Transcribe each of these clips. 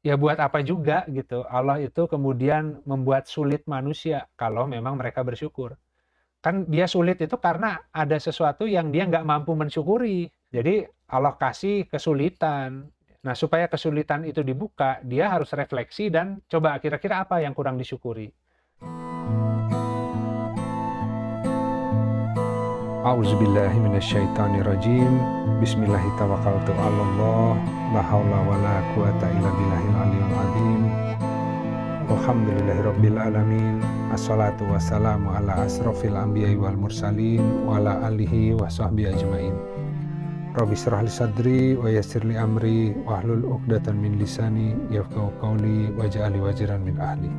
ya buat apa juga gitu. Allah itu kemudian membuat sulit manusia kalau memang mereka bersyukur. Kan dia sulit itu karena ada sesuatu yang dia nggak mampu mensyukuri. Jadi Allah kasih kesulitan. Nah, supaya kesulitan itu dibuka, dia harus refleksi dan coba kira-kira apa yang kurang disyukuri. A'udzubillahiminasyaitonirrajim. Bismillahirrahmanirrahim. La haula wala quwata illa billahil aliyil azim. Alhamdulillahirabbil alamin. Assalatu wassalamu ala asrofil anbiya'i wal mursalin wa ala alihi wa sahbihi ajmain. Rabbi shrah li sadri wa yassir li amri wahlul 'uqdatam min lisani yafqahu qawli waj'al li waziran min ahli.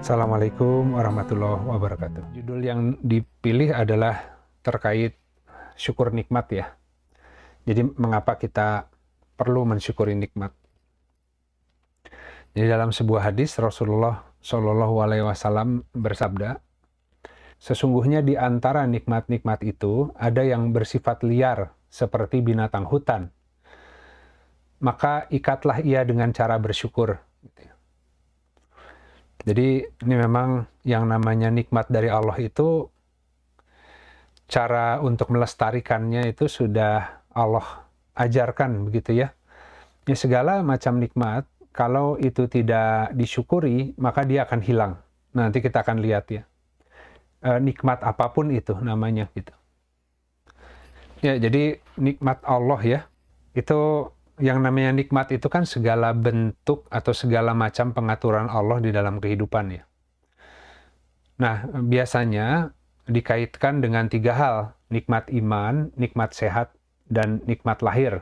Assalamualaikum warahmatullahi wabarakatuh. Judul yang dipilih adalah terkait syukur nikmat ya. Jadi mengapa kita perlu mensyukuri nikmat? Jadi dalam sebuah hadis Rasulullah Shallallahu Alaihi Wasallam bersabda, sesungguhnya di antara nikmat-nikmat itu ada yang bersifat liar seperti binatang hutan. Maka ikatlah ia dengan cara bersyukur. Jadi ini memang yang namanya nikmat dari Allah itu, cara untuk melestarikannya itu sudah Allah ajarkan begitu ya. Ya segala macam nikmat, kalau itu tidak disyukuri, maka dia akan hilang. Nanti kita akan lihat ya. Nikmat apapun itu namanya gitu. Ya, jadi nikmat Allah ya, itu yang namanya nikmat itu kan segala bentuk atau segala macam pengaturan Allah di dalam kehidupan ya. Nah, biasanya dikaitkan dengan 3 hal, nikmat iman, nikmat sehat, dan nikmat lahir.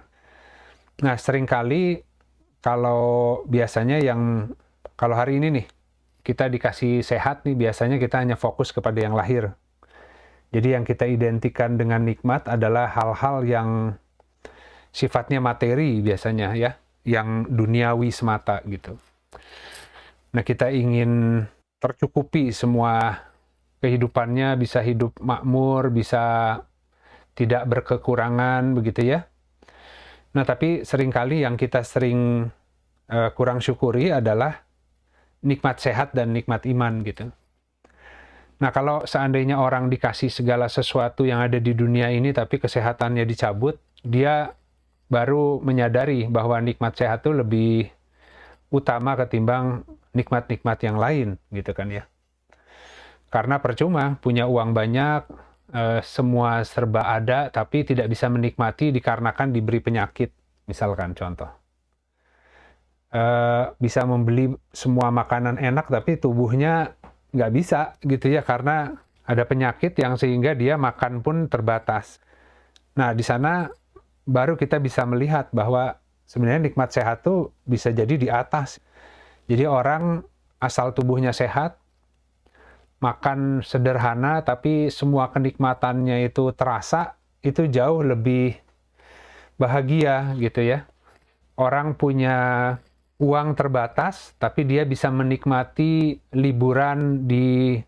Nah, seringkali kalau biasanya kalau hari ini nih, kita dikasih sehat nih, biasanya kita hanya fokus kepada yang lahir. Jadi yang kita identikan dengan nikmat adalah hal-hal yang sifatnya materi biasanya ya, yang duniawi semata gitu. Nah, kita ingin tercukupi semua kehidupannya, bisa hidup makmur, bisa tidak berkekurangan begitu ya. Nah, tapi seringkali yang kita sering kurang syukuri adalah nikmat sehat dan nikmat iman gitu. Nah, kalau seandainya orang dikasih segala sesuatu yang ada di dunia ini tapi kesehatannya dicabut, dia baru menyadari bahwa nikmat sehat itu lebih utama ketimbang nikmat-nikmat yang lain gitu kan ya. Karena percuma punya uang banyak, semua serba ada, tapi tidak bisa menikmati dikarenakan diberi penyakit, misalkan contoh. Bisa membeli semua makanan enak, tapi tubuhnya nggak bisa gitu ya, karena ada penyakit yang sehingga dia makan pun terbatas. Nah, di sana baru kita bisa melihat bahwa sebenarnya nikmat sehat tuh bisa jadi di atas. Jadi orang asal tubuhnya sehat, makan sederhana tapi semua kenikmatannya itu terasa, itu jauh lebih bahagia gitu ya. Orang punya uang terbatas tapi dia bisa menikmati liburan di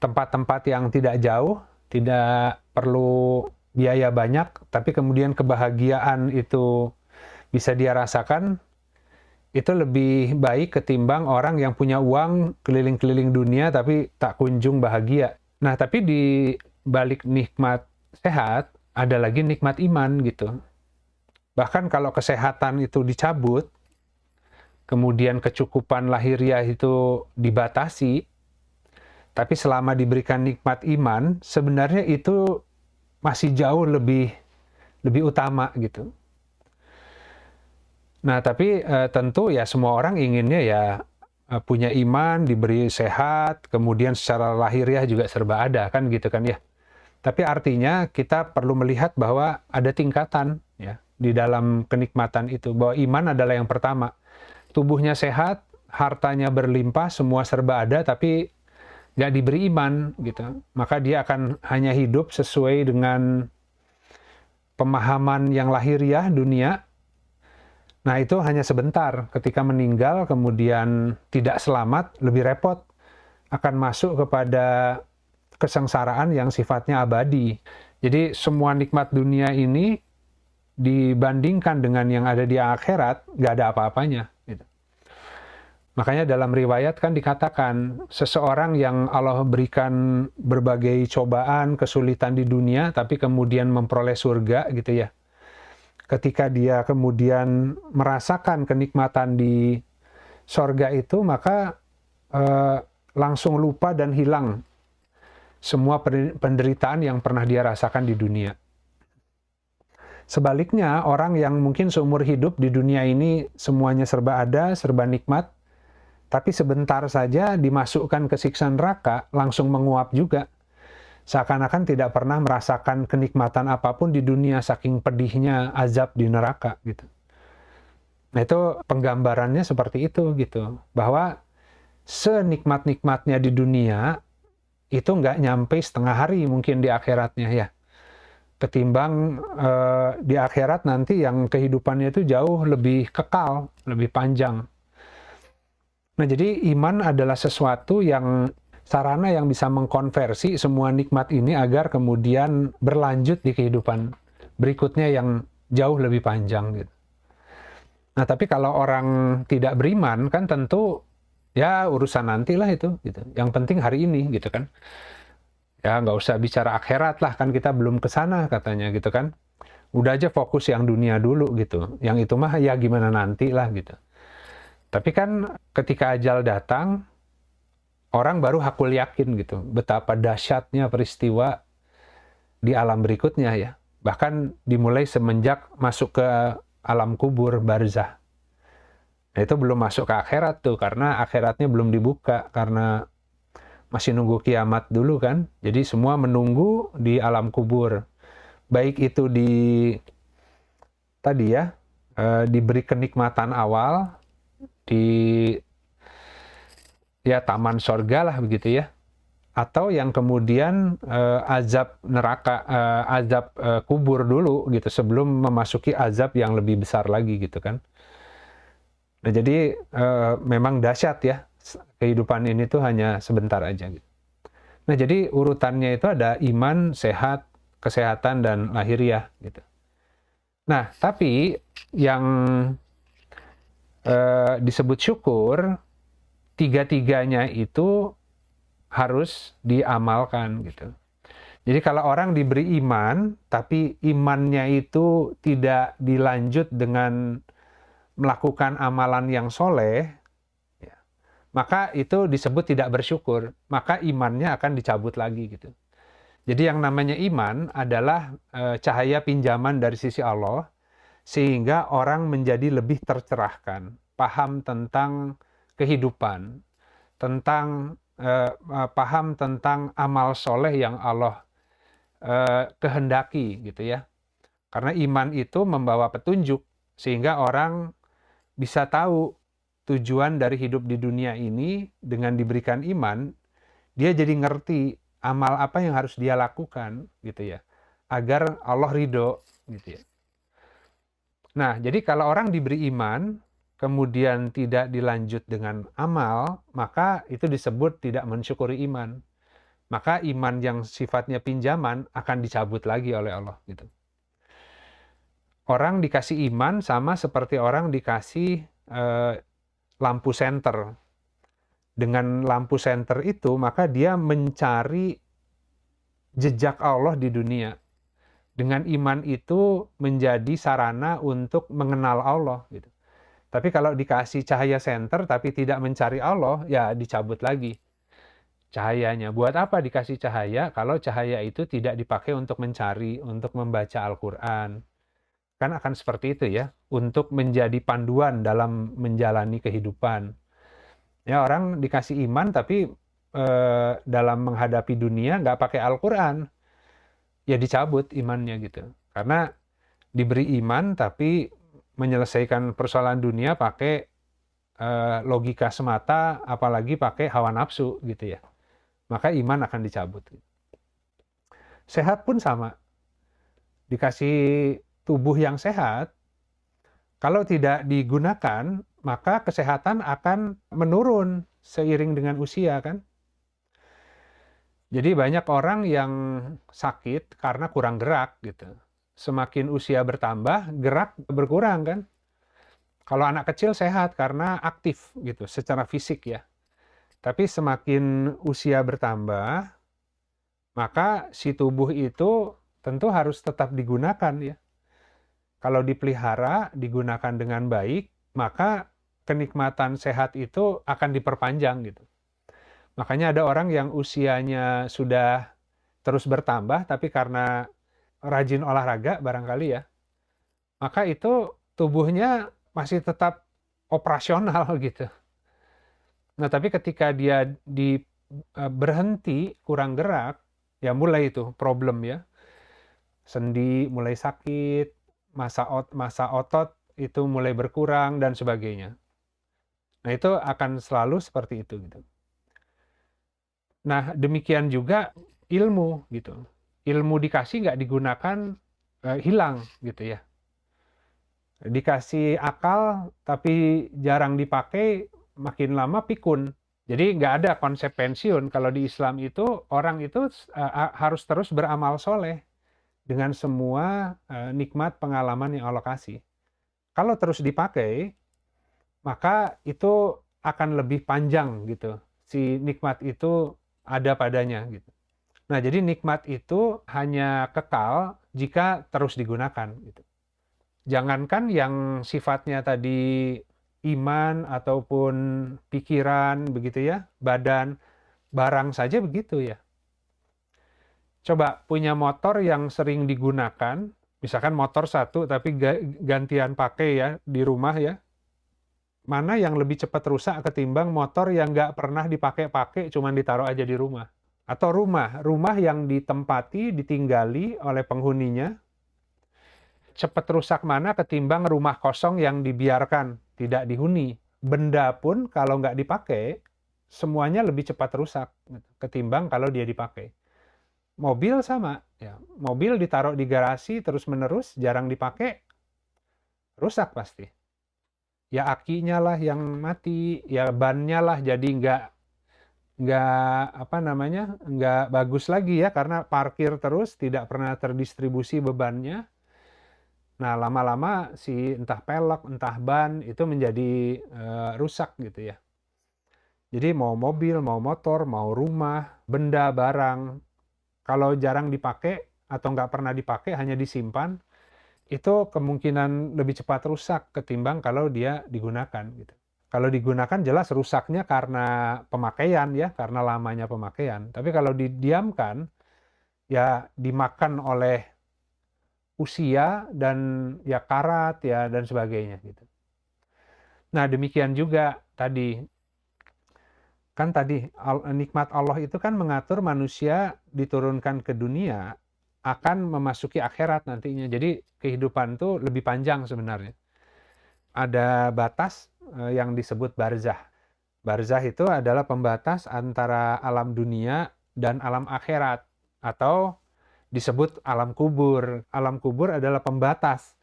tempat-tempat yang tidak jauh, tidak perlu biaya banyak, tapi kemudian kebahagiaan itu bisa dia rasakan. Itu lebih baik ketimbang orang yang punya uang keliling-keliling dunia tapi tak kunjung bahagia. Nah, tapi di balik nikmat sehat, ada lagi nikmat iman gitu. Bahkan kalau kesehatan itu dicabut, kemudian kecukupan lahiriah itu dibatasi, tapi selama diberikan nikmat iman, sebenarnya itu masih jauh lebih utama gitu. Nah, tapi tentu ya semua orang inginnya ya punya iman, diberi sehat, kemudian secara lahiriah juga serba ada kan gitu kan ya. Tapi artinya kita perlu melihat bahwa ada tingkatan ya di dalam kenikmatan itu, bahwa iman adalah yang pertama. Tubuhnya sehat, hartanya berlimpah, semua serba ada, tapi nggak diberi iman gitu. Maka dia akan hanya hidup sesuai dengan pemahaman yang lahiriah dunia. Nah, itu hanya sebentar. Ketika meninggal, kemudian tidak selamat, lebih repot. Akan masuk kepada kesengsaraan yang sifatnya abadi. Jadi, semua nikmat dunia ini dibandingkan dengan yang ada di akhirat, nggak ada apa-apanya. Gitu. Makanya dalam riwayat kan dikatakan, seseorang yang Allah berikan berbagai cobaan, kesulitan di dunia, tapi kemudian memperoleh surga gitu ya. Ketika dia kemudian merasakan kenikmatan di sorga itu, maka langsung lupa dan hilang semua penderitaan yang pernah dia rasakan di dunia. Sebaliknya, orang yang mungkin seumur hidup di dunia ini semuanya serba ada, serba nikmat, tapi sebentar saja dimasukkan ke siksa neraka, langsung menguap juga. Seakan-akan tidak pernah merasakan kenikmatan apapun di dunia, saking pedihnya azab di neraka gitu. Nah itu penggambarannya seperti itu gitu, bahwa senikmat-nikmatnya di dunia itu nggak nyampe setengah hari mungkin di akhiratnya ya. Ketimbang di akhirat nanti yang kehidupannya itu jauh lebih kekal, lebih panjang. Nah, jadi iman adalah sesuatu yang sarana yang bisa mengkonversi semua nikmat ini agar kemudian berlanjut di kehidupan berikutnya yang jauh lebih panjang gitu. Nah, tapi kalau orang tidak beriman kan tentu ya urusan nantilah itu gitu. Yang penting hari ini gitu kan. Ya nggak usah bicara akhirat lah, kan kita belum ke sana katanya gitu kan. Udah aja fokus yang dunia dulu gitu. Yang itu mah ya gimana nanti lah gitu. Tapi kan ketika ajal datang, orang baru hakul yakin gitu, betapa dahsyatnya peristiwa di alam berikutnya ya. Bahkan dimulai semenjak masuk ke alam kubur, barzah. Nah itu belum masuk ke akhirat tuh, karena akhiratnya belum dibuka, karena masih nunggu kiamat dulu kan. Jadi semua menunggu di alam kubur. Baik itu di tadi ya, diberi kenikmatan awal, di ya taman sorga lah begitu ya, atau yang kemudian azab neraka, azab kubur dulu gitu sebelum memasuki azab yang lebih besar lagi gitu kan. Nah jadi memang dahsyat ya, kehidupan ini tuh hanya sebentar aja gitu. Nah jadi urutannya itu ada iman, sehat, kesehatan, dan lahiriah gitu. Nah tapi yang disebut syukur, tiga-tiganya itu harus diamalkan gitu. Jadi kalau orang diberi iman, tapi imannya itu tidak dilanjut dengan melakukan amalan yang soleh, ya, maka itu disebut tidak bersyukur. Maka imannya akan dicabut lagi gitu. Jadi yang namanya iman adalah cahaya pinjaman dari sisi Allah, sehingga orang menjadi lebih tercerahkan, paham tentang kehidupan, tentang paham tentang amal soleh yang Allah kehendaki gitu ya. Karena iman itu membawa petunjuk, sehingga orang bisa tahu tujuan dari hidup di dunia ini. Dengan diberikan iman, dia jadi ngerti amal apa yang harus dia lakukan gitu ya, agar Allah ridho gitu ya. Nah, jadi kalau orang diberi iman, kemudian tidak dilanjut dengan amal, maka itu disebut tidak mensyukuri iman. Maka iman yang sifatnya pinjaman akan dicabut lagi oleh Allah gitu. Orang dikasih iman sama seperti orang dikasih lampu senter. Dengan lampu senter itu, maka dia mencari jejak Allah di dunia. Dengan iman itu menjadi sarana untuk mengenal Allah gitu. Tapi kalau dikasih cahaya senter tapi tidak mencari Allah, ya dicabut lagi cahayanya. Buat apa dikasih cahaya kalau cahaya itu tidak dipakai untuk mencari, untuk membaca Al-Quran? Kan akan seperti itu ya, untuk menjadi panduan dalam menjalani kehidupan. Ya orang dikasih iman tapi dalam menghadapi dunia nggak pakai Al-Quran, ya dicabut imannya gitu. Karena diberi iman tapi menyelesaikan persoalan dunia pakai logika semata, apalagi pakai hawa nafsu gitu ya. Maka iman akan dicabut. Sehat pun sama. Dikasih tubuh yang sehat, kalau tidak digunakan, maka kesehatan akan menurun seiring dengan usia kan. Jadi banyak orang yang sakit karena kurang gerak gitu. Semakin usia bertambah, gerak berkurang kan. Kalau anak kecil sehat karena aktif gitu secara fisik ya. Tapi semakin usia bertambah, maka si tubuh itu tentu harus tetap digunakan ya. Kalau dipelihara, digunakan dengan baik, maka kenikmatan sehat itu akan diperpanjang gitu. Makanya ada orang yang usianya sudah terus bertambah, tapi karena rajin olahraga barangkali ya, maka itu tubuhnya masih tetap operasional gitu. Nah, tapi ketika dia berhenti, kurang gerak, ya mulai itu problem ya. Sendi mulai sakit, masa otot itu mulai berkurang dan sebagainya. Nah, itu akan selalu seperti itu gitu. Nah, demikian juga ilmu gitu. Ilmu dikasih nggak digunakan, hilang gitu ya. Dikasih akal tapi jarang dipakai, makin lama pikun. Jadi nggak ada konsep pensiun. Kalau di Islam itu orang itu harus terus beramal soleh dengan semua nikmat pengalaman yang Allah kasih. Kalau terus dipakai, maka itu akan lebih panjang gitu. Si nikmat itu ada padanya gitu. Nah, jadi nikmat itu hanya kekal jika terus digunakan gitu. Jangankan yang sifatnya tadi iman ataupun pikiran begitu ya, badan, barang saja begitu ya. Coba punya motor yang sering digunakan, misalkan motor satu tapi gantian pakai ya di rumah ya. Mana yang lebih cepat rusak ketimbang motor yang nggak pernah dipakai-pakai, cuman ditaruh aja di rumah. Atau rumah yang ditempati, ditinggali oleh penghuninya, cepat rusak mana ketimbang rumah kosong yang dibiarkan, tidak dihuni. Benda pun kalau nggak dipakai, semuanya lebih cepat rusak ketimbang kalau dia dipakai. Mobil sama, ya. Mobil ditaruh di garasi terus-menerus, jarang dipakai, rusak pasti. Ya akinya lah yang mati, ya bannya lah jadi nggak bagus lagi ya karena parkir terus, tidak pernah terdistribusi bebannya. Nah, lama-lama si entah pelek, entah ban itu menjadi rusak gitu ya. Jadi mau mobil, mau motor, mau rumah, benda, barang, kalau jarang dipakai atau nggak pernah dipakai, hanya disimpan, itu kemungkinan lebih cepat rusak ketimbang kalau dia digunakan gitu. Kalau digunakan jelas rusaknya karena pemakaian ya, karena lamanya pemakaian. Tapi kalau didiamkan, ya dimakan oleh usia dan ya karat ya dan sebagainya gitu. Nah, demikian juga tadi nikmat Allah itu kan mengatur manusia diturunkan ke dunia akan memasuki akhirat nantinya. Jadi kehidupan itu lebih panjang sebenarnya. Ada batas yang disebut barzah. Barzah itu adalah pembatas antara alam dunia dan alam akhirat atau disebut alam kubur. Alam kubur adalah pembatas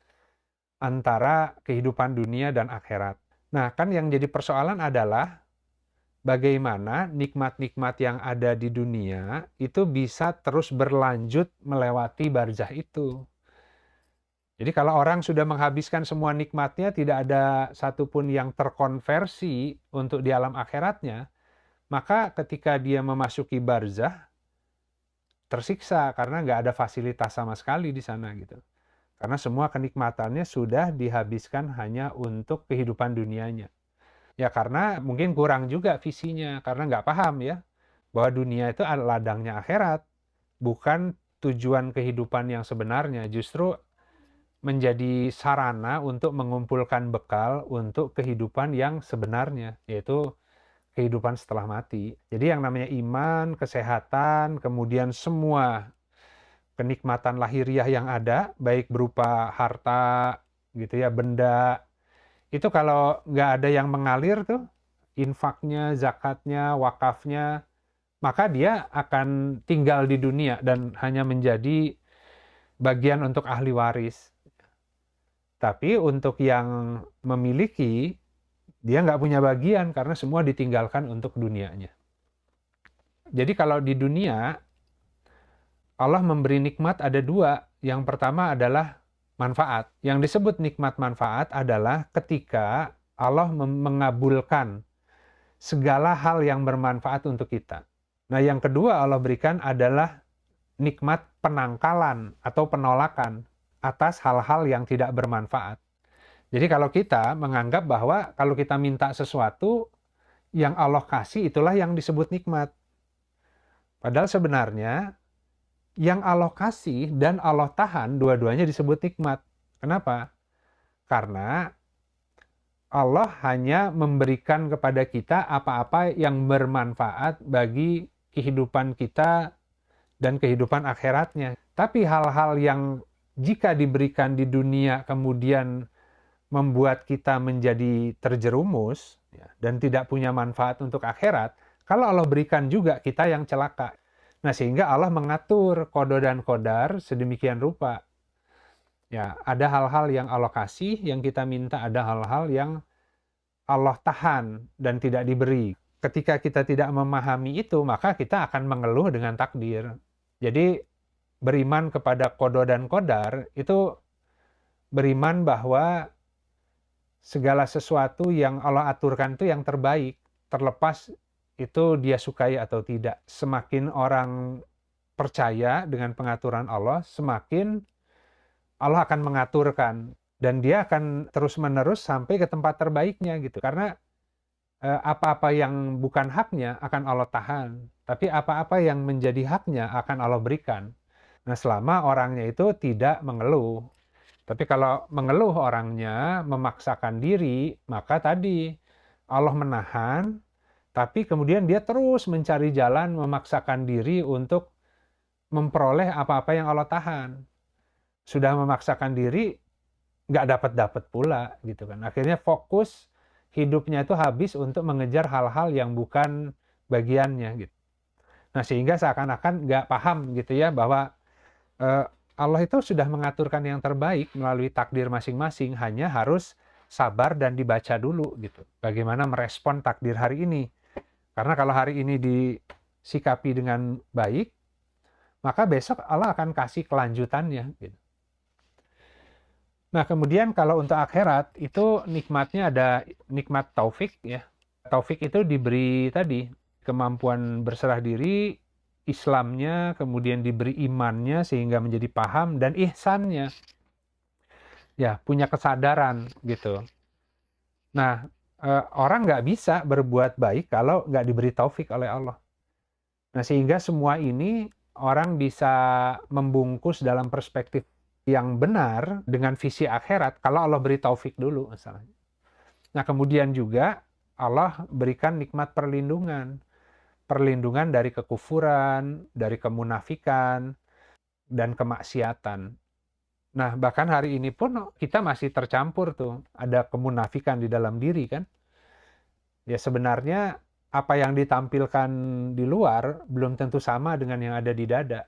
antara kehidupan dunia dan akhirat. Nah, kan yang jadi persoalan adalah bagaimana nikmat-nikmat yang ada di dunia itu bisa terus berlanjut melewati barzah itu. Jadi kalau orang sudah menghabiskan semua nikmatnya, tidak ada satupun yang terkonversi untuk di alam akhiratnya, maka ketika dia memasuki barzah, tersiksa karena nggak ada fasilitas sama sekali di sana gitu. Karena semua kenikmatannya sudah dihabiskan hanya untuk kehidupan dunianya. Ya karena mungkin kurang juga visinya, karena nggak paham ya, bahwa dunia itu adalah ladangnya akhirat, bukan tujuan kehidupan yang sebenarnya, justru menjadi sarana untuk mengumpulkan bekal untuk kehidupan yang sebenarnya, yaitu kehidupan setelah mati. Jadi yang namanya iman, kesehatan, kemudian semua kenikmatan lahiriah yang ada, baik berupa harta, gitu ya, benda, itu kalau nggak ada yang mengalir tuh, infaknya, zakatnya, wakafnya, maka dia akan tinggal di dunia dan hanya menjadi bagian untuk ahli waris. Tapi untuk yang memiliki, dia nggak punya bagian karena semua ditinggalkan untuk dunianya. Jadi kalau di dunia, Allah memberi nikmat ada dua. Yang pertama adalah manfaat. Yang disebut nikmat manfaat adalah ketika Allah mengabulkan segala hal yang bermanfaat untuk kita. Nah, yang kedua Allah berikan adalah nikmat penangkalan atau penolakan atas hal-hal yang tidak bermanfaat. Jadi kalau kita menganggap bahwa kalau kita minta sesuatu, yang Allah kasih itulah yang disebut nikmat. Padahal sebenarnya yang Allah kasih dan Allah tahan dua-duanya disebut nikmat. Kenapa? Karena Allah hanya memberikan kepada kita apa-apa yang bermanfaat bagi kehidupan kita dan kehidupan akhiratnya. Tapi hal-hal yang jika diberikan di dunia kemudian membuat kita menjadi terjerumus dan tidak punya manfaat untuk akhirat, kalau Allah berikan juga kita yang celaka. Nah, sehingga Allah mengatur qada dan qadar sedemikian rupa. Ya, ada hal-hal yang Allah kasih, yang kita minta, ada hal-hal yang Allah tahan dan tidak diberi. Ketika kita tidak memahami itu, maka kita akan mengeluh dengan takdir. Jadi, beriman kepada qada dan qadar itu beriman bahwa segala sesuatu yang Allah aturkan itu yang terbaik, terlepas itu dia sukai atau tidak. Semakin orang percaya dengan pengaturan Allah, semakin Allah akan mengaturkan dan dia akan terus-menerus sampai ke tempat terbaiknya gitu. Karena apa-apa yang bukan haknya akan Allah tahan, tapi apa-apa yang menjadi haknya akan Allah berikan. Nah, selama orangnya itu tidak mengeluh. Tapi kalau mengeluh orangnya, memaksakan diri, maka tadi Allah menahan, tapi kemudian dia terus mencari jalan, memaksakan diri untuk memperoleh apa-apa yang Allah tahan. Sudah memaksakan diri, nggak dapat-dapat pula, gitu kan. Akhirnya fokus hidupnya itu habis untuk mengejar hal-hal yang bukan bagiannya, gitu. Nah, sehingga seakan-akan nggak paham, gitu ya, bahwa Allah itu sudah mengaturkan yang terbaik melalui takdir masing-masing, hanya harus sabar dan dibaca dulu gitu. Bagaimana merespon takdir hari ini. Karena kalau hari ini disikapi dengan baik, maka besok Allah akan kasih kelanjutannya gitu. Nah, kemudian kalau untuk akhirat itu nikmatnya ada nikmat taufik ya. Taufik itu diberi tadi kemampuan berserah diri, Islamnya, kemudian diberi imannya sehingga menjadi paham, dan ihsannya. Ya, punya kesadaran gitu. Nah, orang nggak bisa berbuat baik kalau nggak diberi taufik oleh Allah. Nah, sehingga semua ini orang bisa membungkus dalam perspektif yang benar dengan visi akhirat kalau Allah beri taufik dulu misalnya. Nah, kemudian juga Allah berikan nikmat perlindungan. Perlindungan dari kekufuran, dari kemunafikan, dan kemaksiatan. Nah, bahkan hari ini pun kita masih tercampur tuh. Ada kemunafikan di dalam diri kan. Ya sebenarnya apa yang ditampilkan di luar belum tentu sama dengan yang ada di dada.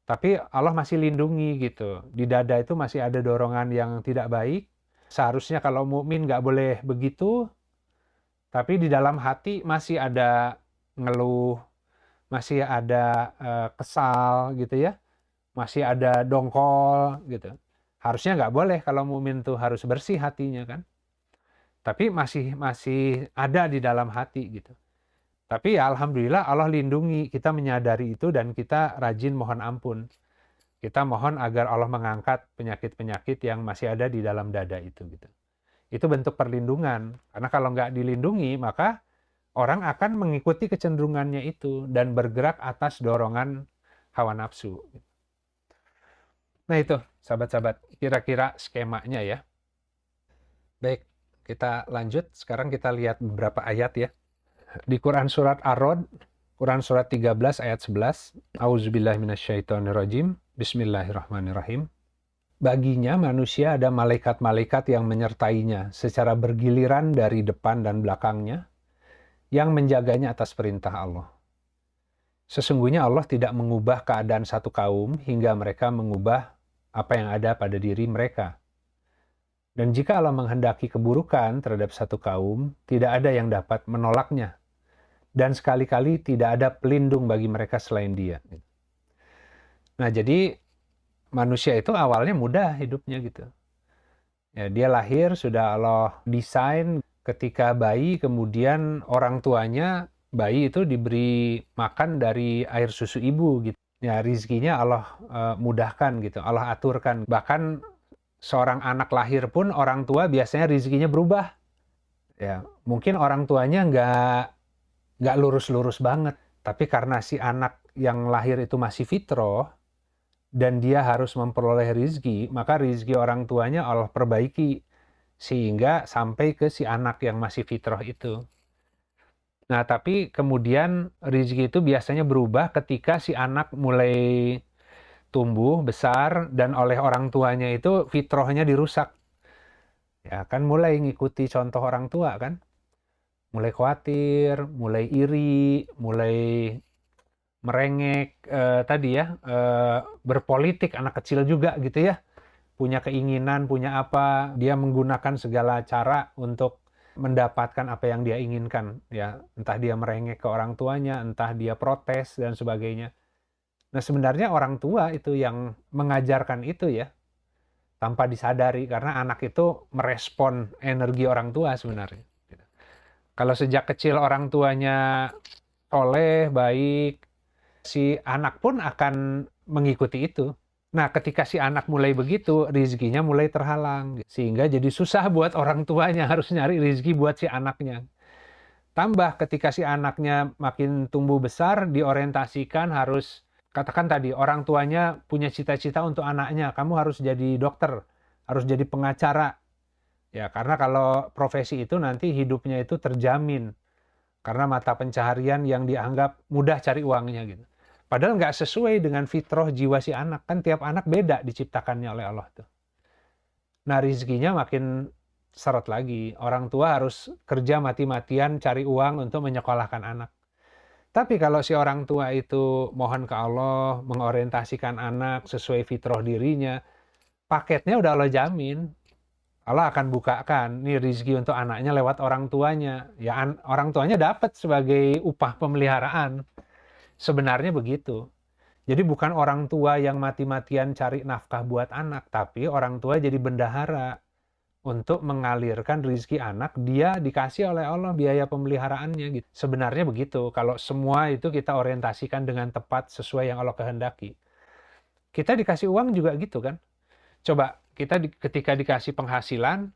Tapi Allah masih lindungi gitu. Di dada itu masih ada dorongan yang tidak baik. Seharusnya kalau mukmin nggak boleh begitu. Tapi di dalam hati masih ada ngeluh, masih ada kesal gitu ya, masih ada dongkol gitu. Harusnya nggak boleh kalau mukmin tuh harus bersih hatinya kan. Tapi masih ada di dalam hati gitu. Tapi ya alhamdulillah Allah lindungi, kita menyadari itu dan kita rajin mohon ampun. Kita mohon agar Allah mengangkat penyakit-penyakit yang masih ada di dalam dada itu gitu. Itu bentuk perlindungan. Karena kalau nggak dilindungi maka orang akan mengikuti kecenderungannya itu dan bergerak atas dorongan hawa nafsu. Nah itu, sahabat-sahabat, kira-kira skemanya ya. Baik, kita lanjut. Sekarang kita lihat beberapa ayat ya. Di Quran Surat Ar-Rod, Quran Surat 13 ayat 11. Auzubillahiminasyaitonirrajim. Bismillahirrahmanirrahim. Baginya manusia ada malaikat-malaikat yang menyertainya secara bergiliran dari depan dan belakangnya, yang menjaganya atas perintah Allah. Sesungguhnya Allah tidak mengubah keadaan satu kaum hingga mereka mengubah apa yang ada pada diri mereka. Dan jika Allah menghendaki keburukan terhadap satu kaum, tidak ada yang dapat menolaknya. Dan sekali-kali tidak ada pelindung bagi mereka selain Dia. Nah, jadi manusia itu awalnya mudah hidupnya gitu. Ya, dia lahir sudah Allah desain ketika bayi, kemudian orang tuanya bayi itu diberi makan dari air susu ibu gitu. Ya, rizkinya Allah mudahkan gitu, Allah aturkan. Bahkan seorang anak lahir pun orang tua biasanya rizkinya berubah. Ya, mungkin orang tuanya nggak lurus-lurus banget, tapi karena si anak yang lahir itu masih fitrah, dan dia harus memperoleh rizki, maka rizki orang tuanya Allah perbaiki sehingga sampai ke si anak yang masih fitrah itu. Nah, tapi kemudian rizki itu biasanya berubah ketika si anak mulai tumbuh besar dan oleh orang tuanya itu fitrahnya dirusak. Ya kan mulai ngikuti contoh orang tua kan, mulai khawatir, mulai iri, mulai merengek, tadi ya, berpolitik, anak kecil juga gitu ya, punya keinginan, punya apa, dia menggunakan segala cara untuk mendapatkan apa yang dia inginkan, ya, entah dia merengek ke orang tuanya, entah dia protes dan sebagainya. Nah, sebenarnya orang tua itu yang mengajarkan itu ya, tanpa disadari, karena anak itu merespon energi orang tua sebenarnya. Kalau sejak kecil orang tuanya soleh, baik, si anak pun akan mengikuti itu. Nah, ketika si anak mulai begitu, rizkinya mulai terhalang. Sehingga jadi susah buat orang tuanya, harus nyari rizki buat si anaknya. Tambah ketika si anaknya makin tumbuh besar, diorientasikan harus, katakan tadi, orang tuanya punya cita-cita untuk anaknya, kamu harus jadi dokter, harus jadi pengacara. Ya, karena kalau profesi itu nanti hidupnya itu terjamin. Karena mata pencaharian yang dianggap mudah cari uangnya gitu. Padahal nggak sesuai dengan fitrah jiwa si anak. Kan tiap anak beda diciptakannya oleh Allah tuh. Nah, rizkinya makin seret lagi. Orang tua harus kerja mati-matian cari uang untuk menyekolahkan anak. Tapi kalau si orang tua itu mohon ke Allah, mengorientasikan anak sesuai fitrah dirinya, paketnya udah Allah jamin. Allah akan bukakan nih rizki untuk anaknya lewat orang tuanya. Ya, orang tuanya dapat sebagai upah pemeliharaan. Sebenarnya begitu. Jadi bukan orang tua yang mati-matian cari nafkah buat anak, tapi orang tua jadi bendahara untuk mengalirkan rizki anak, dia dikasih oleh Allah biaya pemeliharaannya. Gitu. Sebenarnya begitu, kalau semua itu kita orientasikan dengan tepat sesuai yang Allah kehendaki. Kita dikasih uang juga gitu kan. Coba, kita ketika dikasih penghasilan,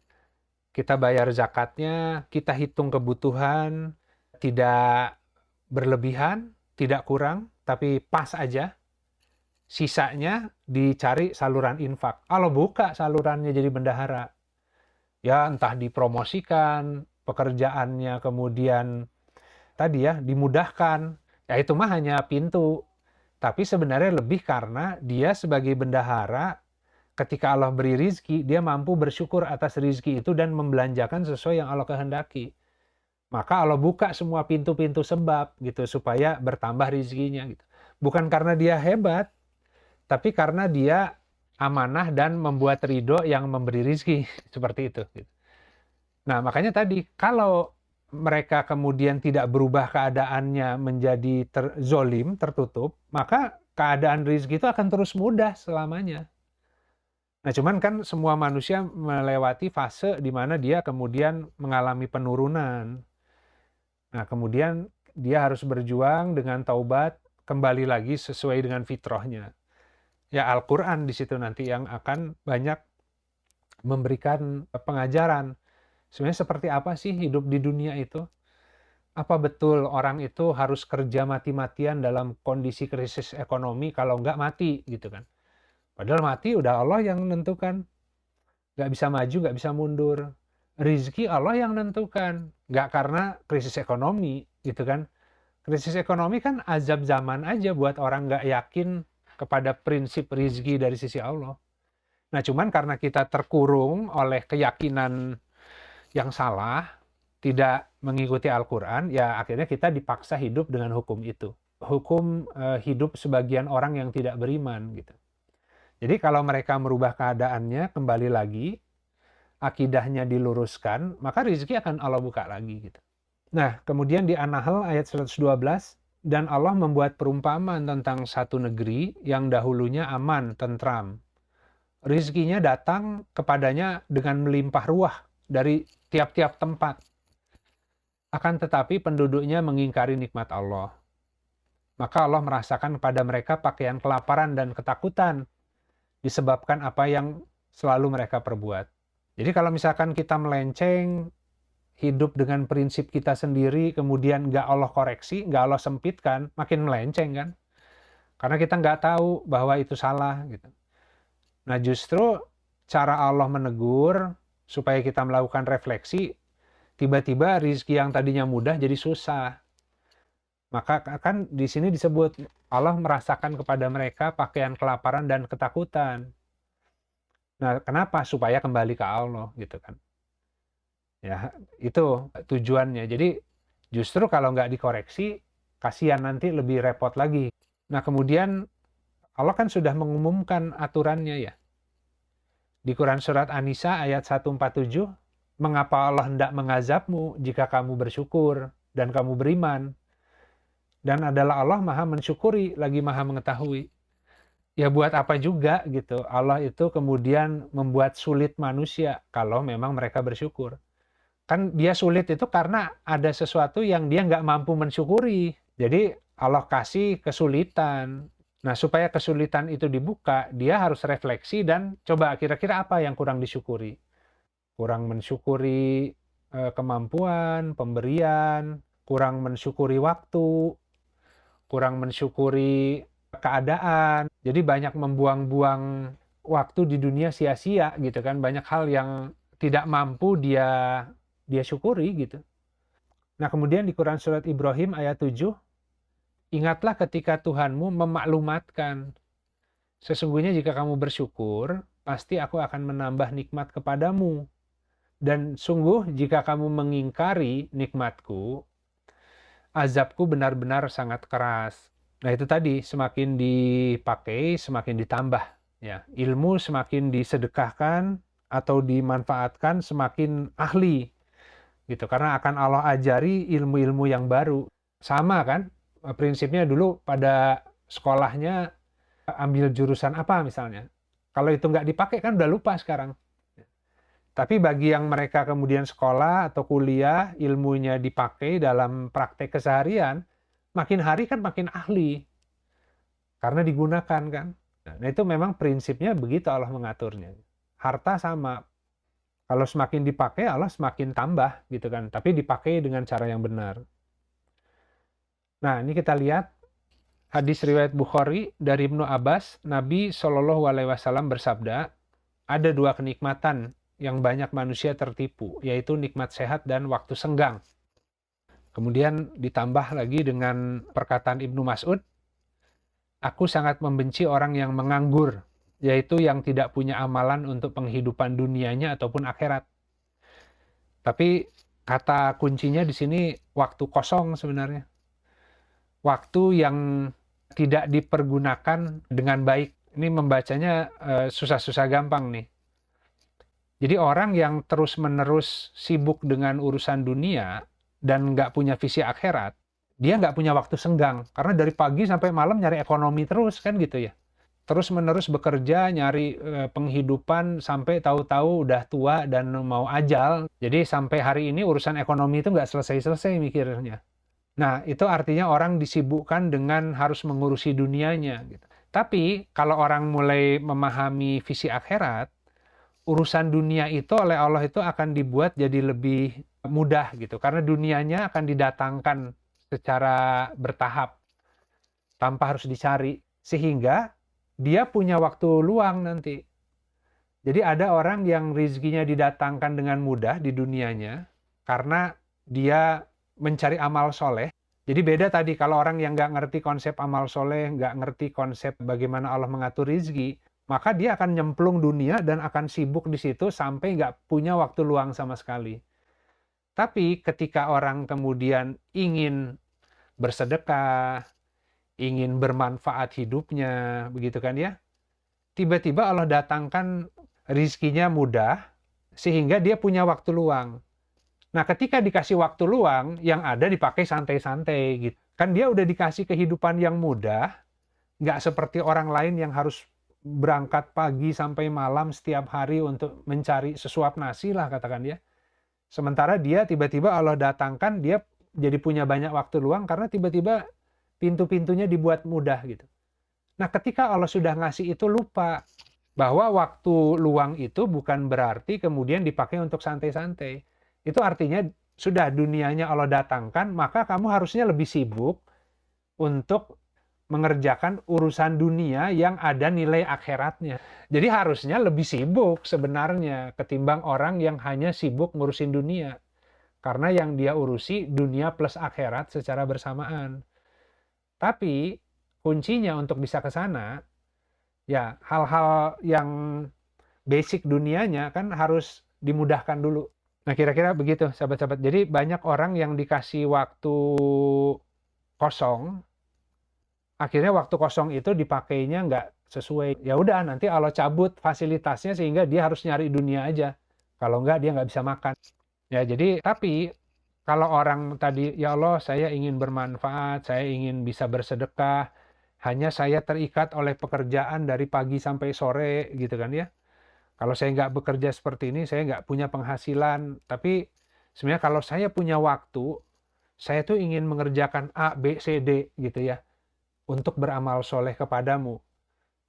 kita bayar zakatnya, kita hitung kebutuhan, tidak berlebihan, tidak kurang, tapi pas aja. Sisanya dicari saluran infak. Allah buka salurannya jadi bendahara. Ya entah dipromosikan, pekerjaannya kemudian tadi ya dimudahkan. Ya itu mah hanya pintu. Tapi sebenarnya lebih karena dia sebagai bendahara, ketika Allah beri rizki, dia mampu bersyukur atas rizki itu dan membelanjakan sesuai yang Allah kehendaki. Maka Allah buka semua pintu-pintu sebab gitu supaya bertambah rizkinya gitu. Bukan karena dia hebat, tapi karena dia amanah dan membuat ridho yang memberi rizki seperti itu. Gitu. Nah makanya tadi kalau mereka kemudian tidak berubah keadaannya menjadi zolim, tertutup, maka keadaan rizki itu akan terus mudah selamanya. Nah cuman kan semua manusia melewati fase di mana dia kemudian mengalami penurunan. Nah kemudian dia harus berjuang dengan taubat, kembali lagi sesuai dengan fitrahnya. Ya Al-Quran di situ nanti yang akan banyak memberikan pengajaran. Sebenarnya seperti apa sih hidup di dunia itu? Apa betul orang itu harus kerja mati-matian dalam kondisi krisis ekonomi, kalau nggak mati gitu kan? Padahal mati udah Allah yang menentukan. Nggak bisa maju, nggak bisa mundur. Rizki Allah yang menentukan. Nggak karena krisis ekonomi gitu kan? Krisis ekonomi kan azab zaman aja buat orang nggak yakin kepada prinsip rizki dari sisi Allah. Nah cuman karena kita terkurung oleh keyakinan yang salah, tidak mengikuti Al-Quran, ya akhirnya kita dipaksa hidup dengan hukum itu. Hukum hidup sebagian orang yang tidak beriman gitu. Jadi kalau mereka merubah keadaannya, kembali lagi, akidahnya diluruskan, maka rizki akan Allah buka lagi gitu. Nah kemudian di An-Nahl ayat 112, dan Allah membuat perumpamaan tentang satu negeri yang dahulunya aman, tentram. rizkinya datang kepadanya dengan melimpah ruah dari tiap-tiap tempat. Akan tetapi penduduknya mengingkari nikmat Allah. Maka Allah merasakan kepada mereka pakaian kelaparan dan ketakutan disebabkan apa yang selalu mereka perbuat. Jadi kalau misalkan kita melenceng, hidup dengan prinsip kita sendiri, kemudian nggak Allah koreksi, nggak Allah sempitkan, makin melenceng kan. Karena kita nggak tahu bahwa itu salah gitu. Nah justru cara Allah menegur supaya kita melakukan refleksi, tiba-tiba rizki yang tadinya mudah jadi susah. Maka kan di sini disebut Allah merasakan kepada mereka pakaian kelaparan dan ketakutan. Nah kenapa? Supaya kembali ke Allah gitu kan. Ya itu tujuannya. Jadi justru kalau nggak dikoreksi, kasihan nanti lebih repot lagi. Nah kemudian Allah kan sudah mengumumkan aturannya ya. Di Quran Surat An-Nisa ayat 147, mengapa Allah hendak mengazabmu jika kamu bersyukur dan kamu beriman? Dan adalah Allah maha mensyukuri, lagi maha mengetahui. Ya buat apa juga gitu, Allah itu kemudian membuat sulit manusia kalau memang mereka bersyukur. Kan dia sulit itu karena ada sesuatu yang dia nggak mampu mensyukuri. Jadi Allah kasih kesulitan. Nah, supaya kesulitan itu dibuka, dia harus refleksi dan coba kira-kira apa yang kurang disyukuri. Kurang mensyukuri kemampuan, pemberian, kurang mensyukuri waktu, kurang mensyukuri keadaan. Jadi banyak membuang-buang waktu di dunia sia-sia gitu kan. Banyak hal yang tidak mampu dia syukuri gitu. Nah, kemudian di Quran Surat Ibrahim ayat 7, ingatlah ketika Tuhanmu memaklumatkan, sesungguhnya jika kamu bersyukur, pasti aku akan menambah nikmat kepadamu. Dan sungguh jika kamu mengingkari nikmatku, azabku benar-benar sangat keras. Nah itu tadi, semakin dipakai, semakin ditambah. Ya, ilmu semakin disedekahkan atau dimanfaatkan, semakin ahli. Gitu, karena akan Allah ajari ilmu-ilmu yang baru. Sama kan, prinsipnya dulu pada sekolahnya ambil jurusan apa misalnya. Kalau itu nggak dipakai kan udah lupa sekarang. Tapi bagi yang mereka kemudian sekolah atau kuliah, ilmunya dipakai dalam praktek keseharian, makin hari kan makin ahli. Karena digunakan kan. Nah itu memang prinsipnya begitu Allah mengaturnya. Harta sama. Kalau semakin dipakai, Allah semakin tambah gitu kan. Tapi dipakai dengan cara yang benar. Nah ini kita lihat hadis riwayat Bukhari dari Ibnu Abbas, Nabi Shallallahu Alaihi Wasallam bersabda, ada dua kenikmatan yang banyak manusia tertipu, yaitu nikmat sehat dan waktu senggang. Kemudian ditambah lagi dengan perkataan Ibnu Mas'ud, aku sangat membenci orang yang menganggur, yaitu yang tidak punya amalan untuk penghidupan dunianya ataupun akhirat. Tapi kata kuncinya di sini waktu kosong sebenarnya. Waktu yang tidak dipergunakan dengan baik. Ini membacanya susah-susah gampang nih. Jadi orang yang terus-menerus sibuk dengan urusan dunia dan nggak punya visi akhirat, dia nggak punya waktu senggang. Karena dari pagi sampai malam nyari ekonomi terus kan gitu ya. Terus-menerus bekerja, nyari penghidupan sampai tahu-tahu udah tua dan mau ajal. Jadi sampai hari ini urusan ekonomi itu nggak selesai-selesai mikirnya. Nah, itu artinya orang disibukkan dengan harus mengurusi dunianya. Gitu. Tapi kalau orang mulai memahami visi akhirat, urusan dunia itu oleh Allah itu akan dibuat jadi lebih mudah gitu. Karena dunianya akan didatangkan secara bertahap, tanpa harus dicari. Sehingga dia punya waktu luang nanti. Jadi ada orang yang rezekinya didatangkan dengan mudah di dunianya, karena dia mencari amal soleh. Jadi beda tadi kalau orang yang nggak ngerti konsep amal soleh, nggak ngerti konsep bagaimana Allah mengatur rezeki, maka dia akan nyemplung dunia dan akan sibuk di situ sampai nggak punya waktu luang sama sekali. Tapi ketika orang kemudian ingin bersedekah, ingin bermanfaat hidupnya, begitu kan ya, tiba-tiba Allah datangkan rizkinya mudah, sehingga dia punya waktu luang. Nah, ketika dikasih waktu luang, yang ada dipakai santai-santai gitu. Kan dia udah dikasih kehidupan yang mudah, nggak seperti orang lain yang harus berangkat pagi sampai malam setiap hari untuk mencari sesuap nasi lah katakan dia. Sementara dia tiba-tiba Allah datangkan, dia jadi punya banyak waktu luang karena tiba-tiba pintu-pintunya dibuat mudah gitu. Nah, ketika Allah sudah ngasih itu, lupa bahwa waktu luang itu bukan berarti kemudian dipakai untuk santai-santai. Itu artinya sudah dunianya Allah datangkan, maka kamu harusnya lebih sibuk untuk mengerjakan urusan dunia yang ada nilai akhiratnya. Jadi harusnya lebih sibuk sebenarnya ketimbang orang yang hanya sibuk ngurusin dunia. Karena yang dia urusi dunia plus akhirat secara bersamaan. Tapi kuncinya untuk bisa ke sana, ya hal-hal yang basic dunianya kan harus dimudahkan dulu. Nah, kira-kira begitu sahabat-sahabat. Jadi banyak orang yang dikasih waktu kosong, akhirnya waktu kosong itu dipakainya nggak sesuai. Ya udah, nanti Allah cabut fasilitasnya sehingga dia harus nyari dunia aja. Kalau nggak, dia nggak bisa makan. Ya, jadi tapi kalau orang tadi, ya Allah, saya ingin bermanfaat, saya ingin bisa bersedekah, hanya saya terikat oleh pekerjaan dari pagi sampai sore, gitu kan ya. Kalau saya nggak bekerja seperti ini, saya nggak punya penghasilan. Tapi sebenarnya kalau saya punya waktu, saya tuh ingin mengerjakan A, B, C, D, gitu ya, untuk beramal soleh kepadamu.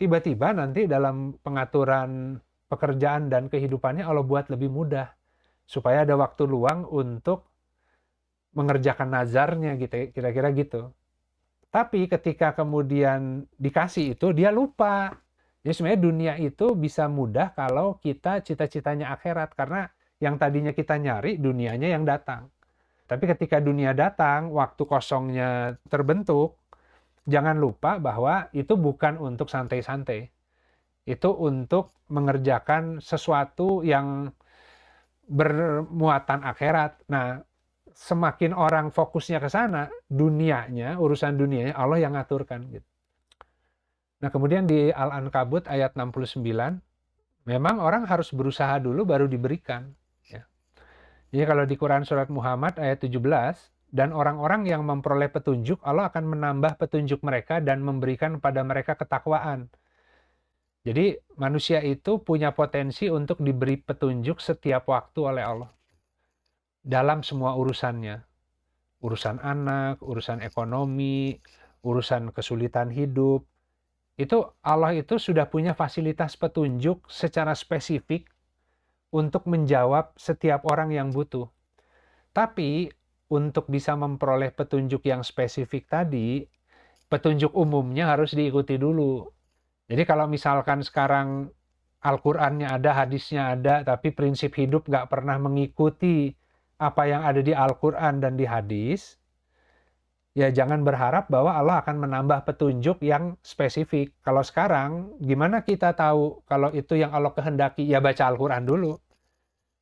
Tiba-tiba nanti dalam pengaturan pekerjaan dan kehidupannya Allah buat lebih mudah. Supaya ada waktu luang untuk mengerjakan nazarnya gitu, kira-kira gitu. Tapi ketika kemudian dikasih itu, dia lupa. Jadi sebenarnya dunia itu bisa mudah kalau kita cita-citanya akhirat. Karena yang tadinya kita nyari, dunianya yang datang. Tapi ketika dunia datang, waktu kosongnya terbentuk, jangan lupa bahwa itu bukan untuk santai-santai. Itu untuk mengerjakan sesuatu yang bermuatan akhirat. Nah, semakin orang fokusnya ke sana, dunianya, urusan dunianya Allah yang ngaturkan gitu. Nah, kemudian di Al-Ankabut ayat 69, memang orang harus berusaha dulu baru diberikan. Ya. Jadi kalau di Quran Surat Muhammad ayat 17, dan orang-orang yang memperoleh petunjuk, Allah akan menambah petunjuk mereka dan memberikan pada mereka ketakwaan. Jadi manusia itu punya potensi untuk diberi petunjuk setiap waktu oleh Allah. Dalam semua urusannya. Urusan anak, urusan ekonomi, urusan kesulitan hidup. Itu Allah itu sudah punya fasilitas petunjuk secara spesifik untuk menjawab setiap orang yang butuh. Tapi untuk bisa memperoleh petunjuk yang spesifik tadi, petunjuk umumnya harus diikuti dulu. Jadi kalau misalkan sekarang Al-Qur'annya ada, hadisnya ada, tapi prinsip hidup nggak pernah mengikuti apa yang ada di Al-Qur'an dan di hadis, ya jangan berharap bahwa Allah akan menambah petunjuk yang spesifik. Kalau sekarang, gimana kita tahu kalau itu yang Allah kehendaki? Ya baca Al-Qur'an dulu.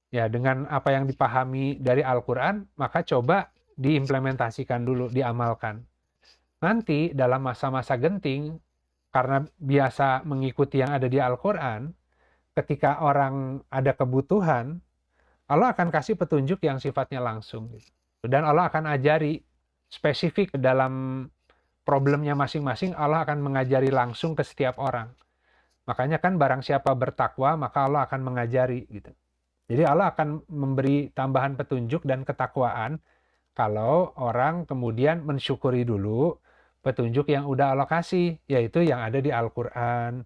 Ya, dengan apa yang dipahami dari Al-Qur'an, maka coba diimplementasikan dulu, diamalkan. Nanti dalam masa-masa genting, karena biasa mengikuti yang ada di Al-Qur'an, ketika orang ada kebutuhan, Allah akan kasih petunjuk yang sifatnya langsung. Dan Allah akan ajari spesifik dalam problemnya masing-masing, Allah akan mengajari langsung ke setiap orang. Makanya kan barang siapa bertakwa, maka Allah akan mengajari gitu. Jadi Allah akan memberi tambahan petunjuk dan ketakwaan kalau orang kemudian mensyukuri dulu petunjuk yang udah Allah kasih, yaitu yang ada di Al-Qur'an,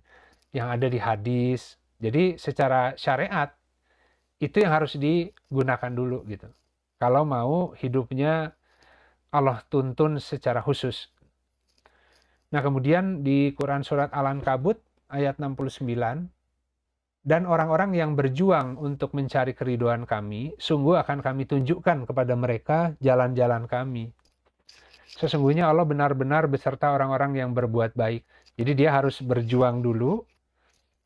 yang ada di hadis. Jadi secara syariat itu yang harus digunakan dulu gitu. Kalau mau hidupnya Allah tuntun secara khusus. Nah, kemudian di Quran Surat Al-Ankabut ayat 69, dan orang-orang yang berjuang untuk mencari keriduan kami, sungguh akan kami tunjukkan kepada mereka jalan-jalan kami. Sesungguhnya Allah benar-benar beserta orang-orang yang berbuat baik. Jadi dia harus berjuang dulu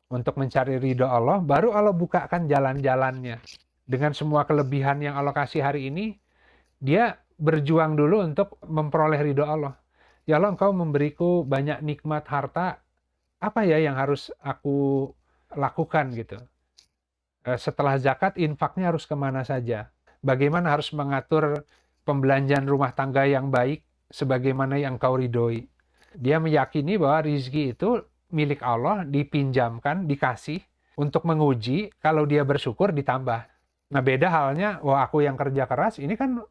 untuk mencari ridho Allah, baru Allah bukakan jalan-jalannya. Dengan semua kelebihan yang Allah kasih hari ini, dia berjuang dulu untuk memperoleh ridho Allah. Ya Allah, Engkau memberiku banyak nikmat harta, apa ya yang harus aku lakukan gitu. Setelah zakat, infaknya harus kemana saja. Bagaimana harus mengatur pembelanjaan rumah tangga yang baik, sebagaimana yang Engkau ridhoi. Dia meyakini bahwa rizki itu milik Allah, dipinjamkan, dikasih untuk menguji. Kalau dia bersyukur ditambah. Nah, beda halnya, wah aku yang kerja keras, ini kan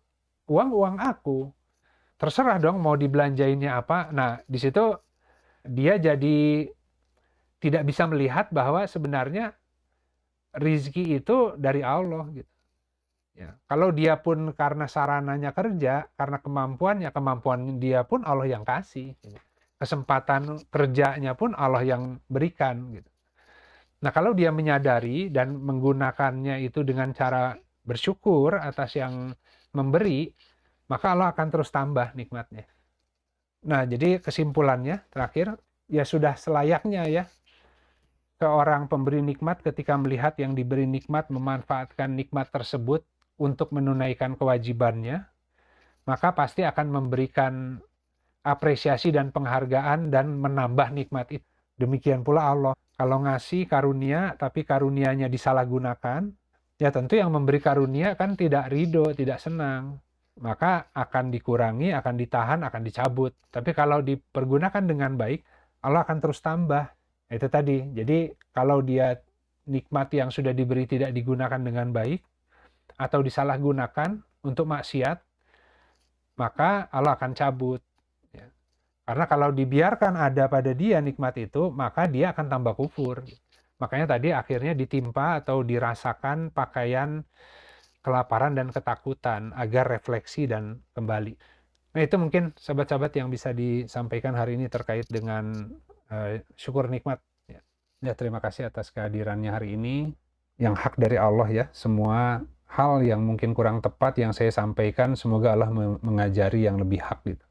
uang aku. Terserah dong mau dibelanjainnya apa. Nah, di situ dia jadi tidak bisa melihat bahwa sebenarnya rizki itu dari Allah gitu. Ya. Kalau dia pun karena sarananya kerja, karena kemampuan dia pun Allah yang kasih. Gitu. Kesempatan kerjanya pun Allah yang berikan. Gitu. Nah, kalau dia menyadari dan menggunakannya itu dengan cara bersyukur atas yang memberi, maka Allah akan terus tambah nikmatnya. Nah, jadi kesimpulannya terakhir, ya sudah selayaknya ya seorang pemberi nikmat ketika melihat yang diberi nikmat memanfaatkan nikmat tersebut untuk menunaikan kewajibannya, maka pasti akan memberikan apresiasi dan penghargaan dan menambah nikmat itu. Demikian pula Allah. Kalau ngasih karunia, tapi karunianya disalahgunakan, ya tentu yang memberi karunia kan tidak ridho, tidak senang. Maka akan dikurangi, akan ditahan, akan dicabut. Tapi kalau dipergunakan dengan baik, Allah akan terus tambah. Itu tadi. Jadi kalau dia nikmat yang sudah diberi tidak digunakan dengan baik, atau disalahgunakan untuk maksiat, maka Allah akan cabut. Ya. Karena kalau dibiarkan ada pada dia nikmat itu, maka dia akan tambah kufur. Makanya tadi akhirnya ditimpa atau dirasakan pakaian kelaparan dan ketakutan agar refleksi dan kembali. Nah, itu mungkin sahabat-sahabat yang bisa disampaikan hari ini terkait dengan syukur nikmat. Ya, terima kasih atas kehadirannya hari ini. Yang hak dari Allah ya, semua hal yang mungkin kurang tepat yang saya sampaikan, semoga Allah mengajari yang lebih hak gitu.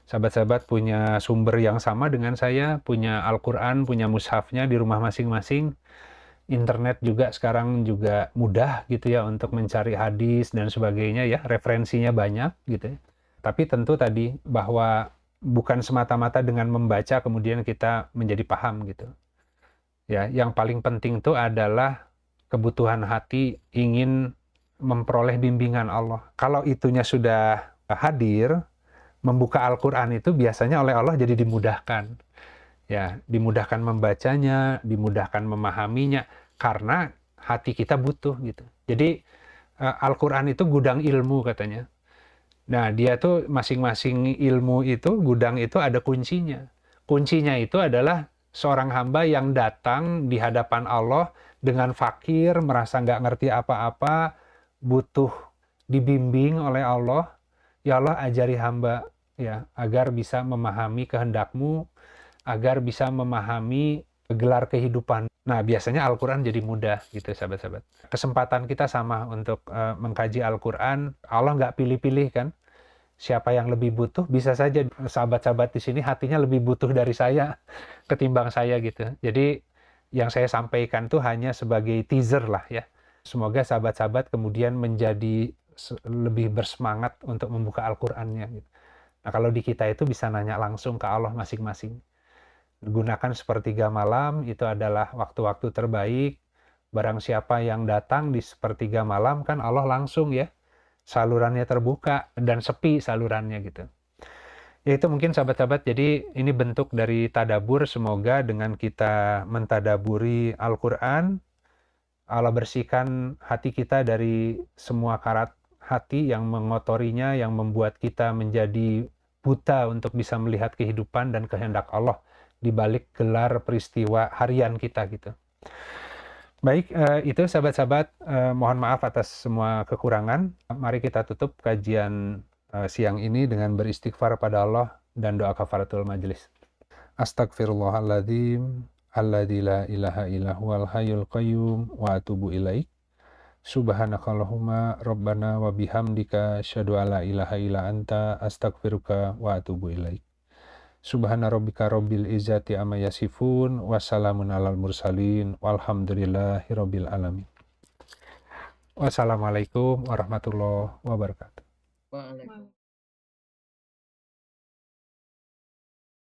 Sahabat-sahabat punya sumber yang sama dengan saya, punya Al-Quran, punya mushafnya di rumah masing-masing. Internet juga sekarang juga mudah gitu ya untuk mencari hadis dan sebagainya ya, referensinya banyak gitu ya. Tapi tentu tadi bahwa bukan semata-mata dengan membaca kemudian kita menjadi paham gitu. Ya, yang paling penting itu adalah kebutuhan hati ingin memperoleh bimbingan Allah. Kalau itunya sudah hadir, membuka Al-Quran itu biasanya oleh Allah jadi dimudahkan. Ya, dimudahkan membacanya, dimudahkan memahaminya, karena hati kita butuh gitu. Jadi Al-Quran itu gudang ilmu katanya. Nah, dia tuh masing-masing ilmu itu, gudang itu ada kuncinya. Kuncinya itu adalah seorang hamba yang datang di hadapan Allah dengan fakir, merasa nggak ngerti apa-apa, butuh dibimbing oleh Allah. Ya Allah, ajari hamba ya agar bisa memahami kehendakmu, agar bisa memahami gelar kehidupan. Nah, biasanya Al-Quran jadi mudah gitu sahabat-sahabat. Kesempatan kita sama untuk mengkaji Al-Quran. Allah nggak pilih-pilih kan. Siapa yang lebih butuh, bisa saja sahabat-sahabat di sini hatinya lebih butuh dari saya ketimbang saya gitu. Jadi yang saya sampaikan tuh hanya sebagai teaser lah ya. Semoga sahabat-sahabat kemudian menjadi lebih bersemangat untuk membuka Al-Qur'annya gitu. Nah, kalau di kita itu bisa nanya langsung ke Allah masing-masing. Gunakan sepertiga malam, itu adalah waktu-waktu terbaik. Barang siapa yang datang di sepertiga malam kan Allah langsung ya, salurannya terbuka dan sepi salurannya gitu. Ya itu mungkin sahabat-sahabat, jadi ini bentuk dari tadabur. Semoga dengan kita mentadaburi Al-Quran, Allah bersihkan hati kita dari semua karat hati yang mengotorinya, yang membuat kita menjadi buta untuk bisa melihat kehidupan dan kehendak Allah di balik gelar peristiwa harian kita gitu. Baik, itu sahabat-sahabat, mohon maaf atas semua kekurangan. Mari kita tutup kajian siang ini dengan beristighfar pada Allah dan doa kafaratul majelis. Astagfirullahaladzim, alladzi la ilaha illa huwal hayyul qayyum wa atubu ilaik. Subhanakallahumma rabbana wa bihamdika asyhadu alla ilaha illa anta astaghfiruka wa atubu ilaik. Subhana rabbika rabbil izzati amma yasifun wassalamun alal mursalin walhamdulillahi rabbil alamin. Wassalamualaikum warahmatullahi wabarakatuh.